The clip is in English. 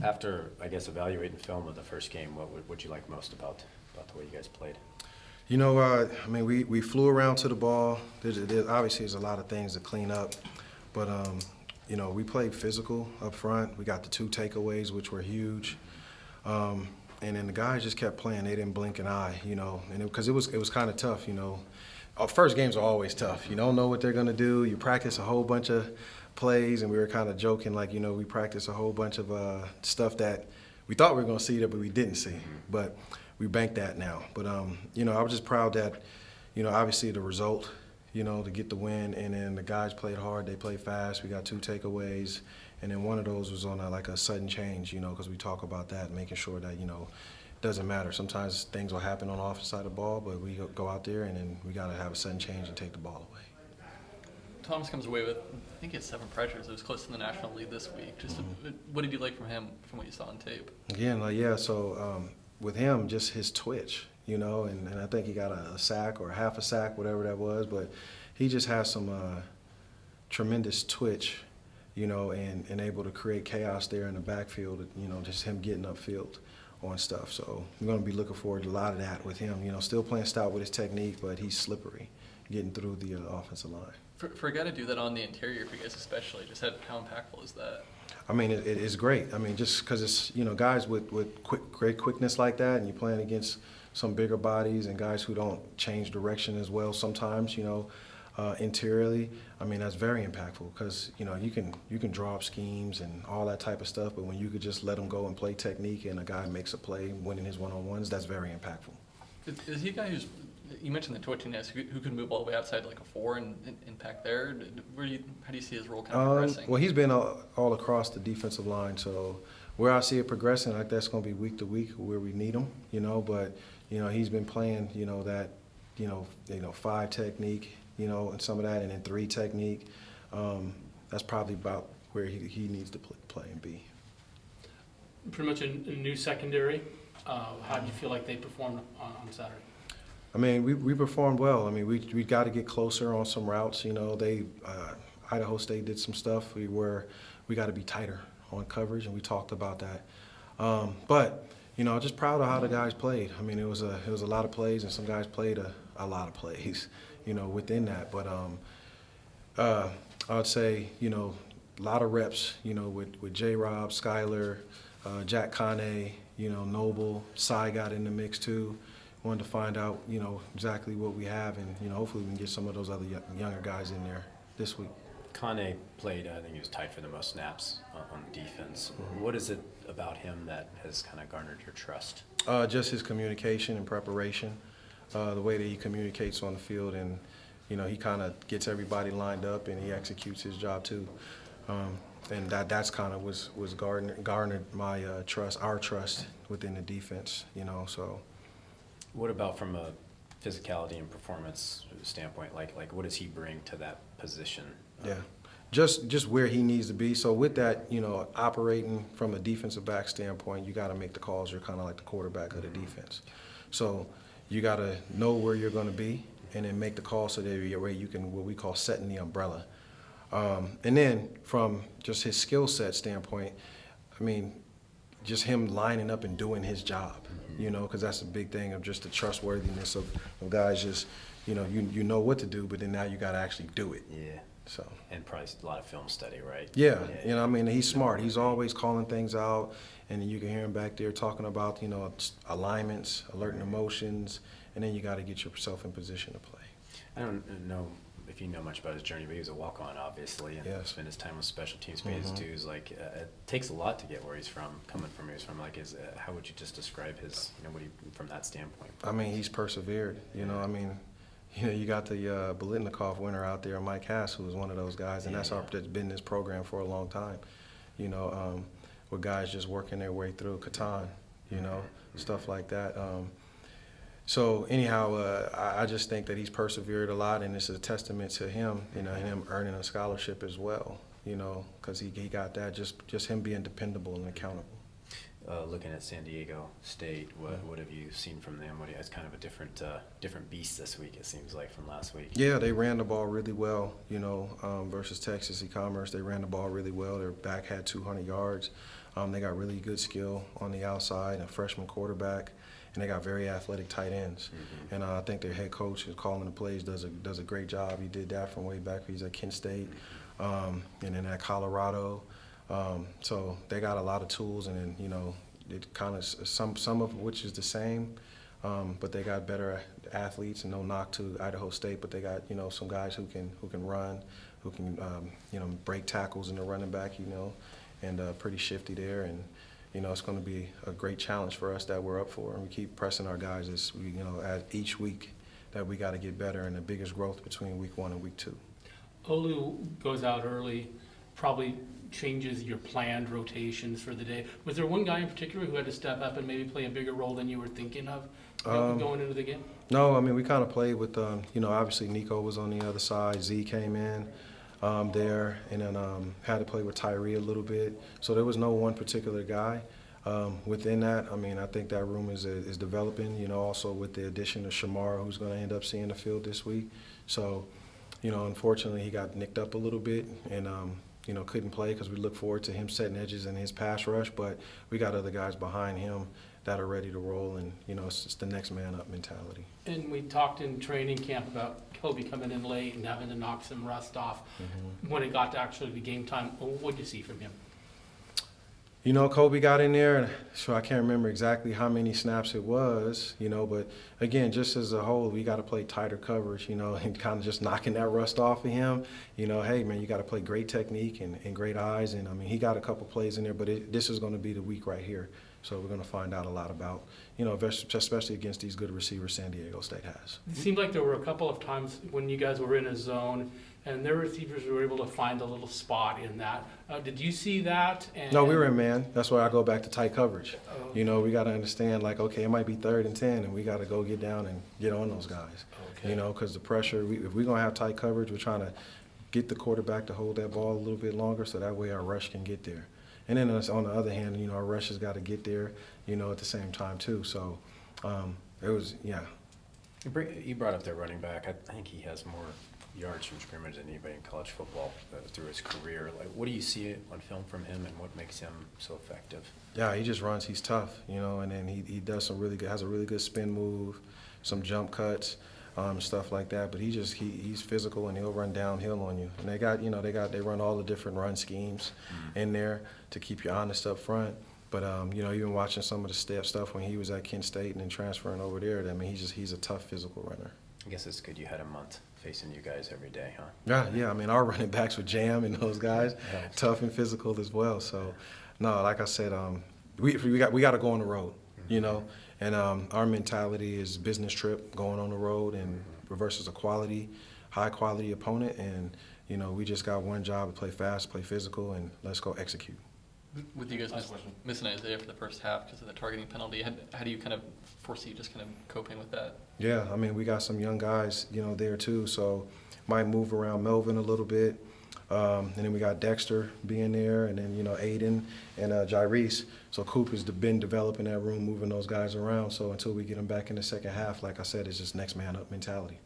After, I guess, evaluating film of the first game, what you like most about the way you guys played? You know, I mean, we flew around to the ball. Obviously, there's a lot of things to clean up, but you know, we played physical up front. We got the 2 takeaways, which were huge, and then the guys just kept playing. They didn't blink an eye, you know, and because it was kind of tough, you know. Our first games are always tough. You don't know what they're gonna do. You practice a whole bunch of plays, and we were kind of joking, like, you know, we practiced a whole bunch of stuff that we thought we were gonna see that, but we didn't see, but we banked that now. But, you know, I was just proud that, you know, obviously the result, you know, to get the win, and then the guys played hard, they played fast, we got 2 takeaways, and then one of those was on like a sudden change, you know, because we talk about that, making sure that, you know, it doesn't matter. Sometimes things will happen on the offensive side of the ball, but we go out there, and then we got to have a sudden change and take the ball away. Thomas comes away with, I think he had 7 pressures. It was close to the national lead this week. Just what did you like from him, from what you saw on tape? Again, yeah, so with him, just his twitch, you know, and I think he got a sack or half a sack, whatever that was, but he just has some tremendous twitch, you know, and able to create chaos there in the backfield, you know, just him getting upfield on stuff. So we're going to be looking forward to a lot of that with him, you know, still playing stout with his technique, but he's slippery getting through the offensive line. For a guy to do that on the interior, for you guys especially, just how impactful is that? I mean, it is great. I mean, just because it's, you know, guys with great quickness like that, and you're playing against some bigger bodies and guys who don't change direction as well sometimes, you know, interiorly. I mean, that's very impactful because, you know, you can draw up schemes and all that type of stuff, but when you could just let them go and play technique and a guy makes a play, winning his one-on-ones, that's very impactful. Is he a guy who's, you mentioned the twitchiness, who can move all the way outside like a 4 and impact there? How do you see his role kind of progressing? Well, he's been all across the defensive line, so where I see it progressing, like that's going to be week to week where we need him, you know. But you know, he's been playing, you know, that, you know, 5 technique, you know, and some of that, and then 3 technique. That's probably about where he needs to play and be. Pretty much a new secondary. How do you feel like they performed on Saturday? I mean, we performed well. I mean, we got to get closer on some routes. You know, Idaho State did some stuff we got to be tighter on coverage, and we talked about that. But you know, just proud of how the guys played. I mean, it was a lot of plays, and some guys played a lot of plays, you know, within that. But I would say, you know, a lot of reps, you know, with J-Rob, Skyler, Jack Kane, you know, Noble, Cy got in the mix too. Wanted to find out, you know, exactly what we have, and you know, hopefully we can get some of those other younger guys in there this week. Kane played, I think he was tied for the most snaps on defense. Mm-hmm. What is it about him that has kind of garnered your trust? Just his communication and preparation, the way that he communicates on the field, and you know, he kind of gets everybody lined up and he executes his job too. And that's kind of was garnered my trust, our trust within the defense, you know. So. What about from a physicality and performance standpoint? Like what does he bring to that position? Yeah, just where he needs to be. So with that, you know, operating from a defensive back standpoint, you got to make the calls. You're kind of like the quarterback of the defense. So you got to know where you're going to be and then make the call so that you can, what we call setting the umbrella. And then from just his skill set standpoint, I mean, just him lining up and doing his job, you know, because that's a big thing of just the trustworthiness of guys just, you know what to do, but then now you got to actually do it. Yeah. So. And probably a lot of film study, right? Yeah, you know, I mean, he's smart. He's always calling things out, and you can hear him back there talking about, you know, alignments, alerting emotions, and then you got to get yourself in position to play. I don't know if you know much about his journey, but he was a walk-on, obviously, and spent his time with special teams, paid his dues. Like, it takes a lot to get where he's from, coming from where he's from. Like, how would you just describe his, you know, what he, from that standpoint? I mean, he's persevered. You know, I mean, you know, you got the Bolitnikoff winner out there, Mike Hass, who was one of those guys, and that's been in this program for a long time. You know, with guys just working their way through Catan, you know, stuff like that. So anyhow, I just think that he's persevered a lot, and it's a testament to him, you know, him earning a scholarship as well, you know, because he got that, just him being dependable and accountable. Looking at San Diego State, what have you seen from them? It's kind of a different beast this week, it seems like, from last week. Yeah, they ran the ball really well, you know, versus Texas E-Commerce. They ran the ball really well. Their back had 200 yards. They got really good skill on the outside, a freshman quarterback, and they got very athletic tight ends. And I think their head coach is calling the plays, does a great job. He did that from way back. He's at Kent State, and then at Colorado. So they got a lot of tools, and then, you know, it kind of some of which is the same, but they got better athletes, and no knock to Idaho State, but they got, you know, some guys who can run, who can you know, break tackles in the running back, you know, and pretty shifty there. And you know, it's going to be a great challenge for us that we're up for, and we keep pressing our guys as we, you know, at each week that we got to get better, and the biggest growth between week 1 and week 2. Olu goes out early, probably changes your planned rotations for the day. Was there one guy in particular who had to step up and maybe play a bigger role than you were thinking of going into the game? No, I mean, we kind of played with, you know, obviously Nico was on the other side, Z came in there, and then had to play with Tyree a little bit. So there was no one particular guy. Within that, I mean, I think that room is developing, you know, also with the addition of Shamar, who's going to end up seeing the field this week. So, you know, unfortunately, he got nicked up a little bit, and you know, couldn't play because we look forward to him setting edges in his pass rush, but we got other guys behind him that are ready to roll, and, you know, it's just the next man up mentality. And we talked in training camp about Kobe coming in late and having to knock some rust off. When it got to actually the game time, what did you see from him? You know, Kobe got in there, and so I can't remember exactly how many snaps it was, you know, but again, just as a whole, we got to play tighter coverage, you know, and kind of just knocking that rust off of him. You know, hey, man, you got to play great technique and great eyes, and I mean, he got a couple plays in there, but this is going to be the week right here. So we're going to find out a lot about, you know, especially against these good receivers San Diego State has. It seemed like there were a couple of times when you guys were in a zone and their receivers were able to find a little spot in that. Did you see that? And no, we were in man. That's why I go back to tight coverage. Oh. You know, we got to understand, like, okay, it might be 3rd and 10, and we got to go get down and get on those guys. Okay. You know, because the pressure, if we're going to have tight coverage, we're trying to get the quarterback to hold that ball a little bit longer so that way our rush can get there. And then on the other hand, you know, our rush has got to get there, you know, at the same time too. So it was, yeah. You brought up their running back. I think he has more yards from scrimmage than anybody in college football through his career. Like, what do you see on film from him, and what makes him so effective? Yeah, he just runs. He's tough, you know, and then he does some really good, has a really good spin move, some jump cuts, stuff like that. But he's physical, and he'll run downhill on you. And they run all the different run schemes in there to keep you honest up front. But you know, even watching some of the stuff when he was at Kent State and then transferring over there, I mean, he's a tough physical runner. I guess it's good you had a month facing you guys every day, huh? Yeah. I mean, our running backs with Jam and those guys, tough and physical as well. So, no, like I said, we got to go on the road, you know, and our mentality is business trip, going on the road and versus a high quality opponent, and you know, we just got one job: to play fast, play physical, and let's go execute. With you guys missing Isaiah for the first half because of the targeting penalty, how do you kind of foresee just kind of coping with that? Yeah, I mean, we got some young guys, you know, there too, so might move around Melvin a little bit. And then we got Dexter being there, and then, you know, Aiden and Jairus. So Coop has been developing that room, moving those guys around. So until we get them back in the second half, like I said, it's just next man up mentality.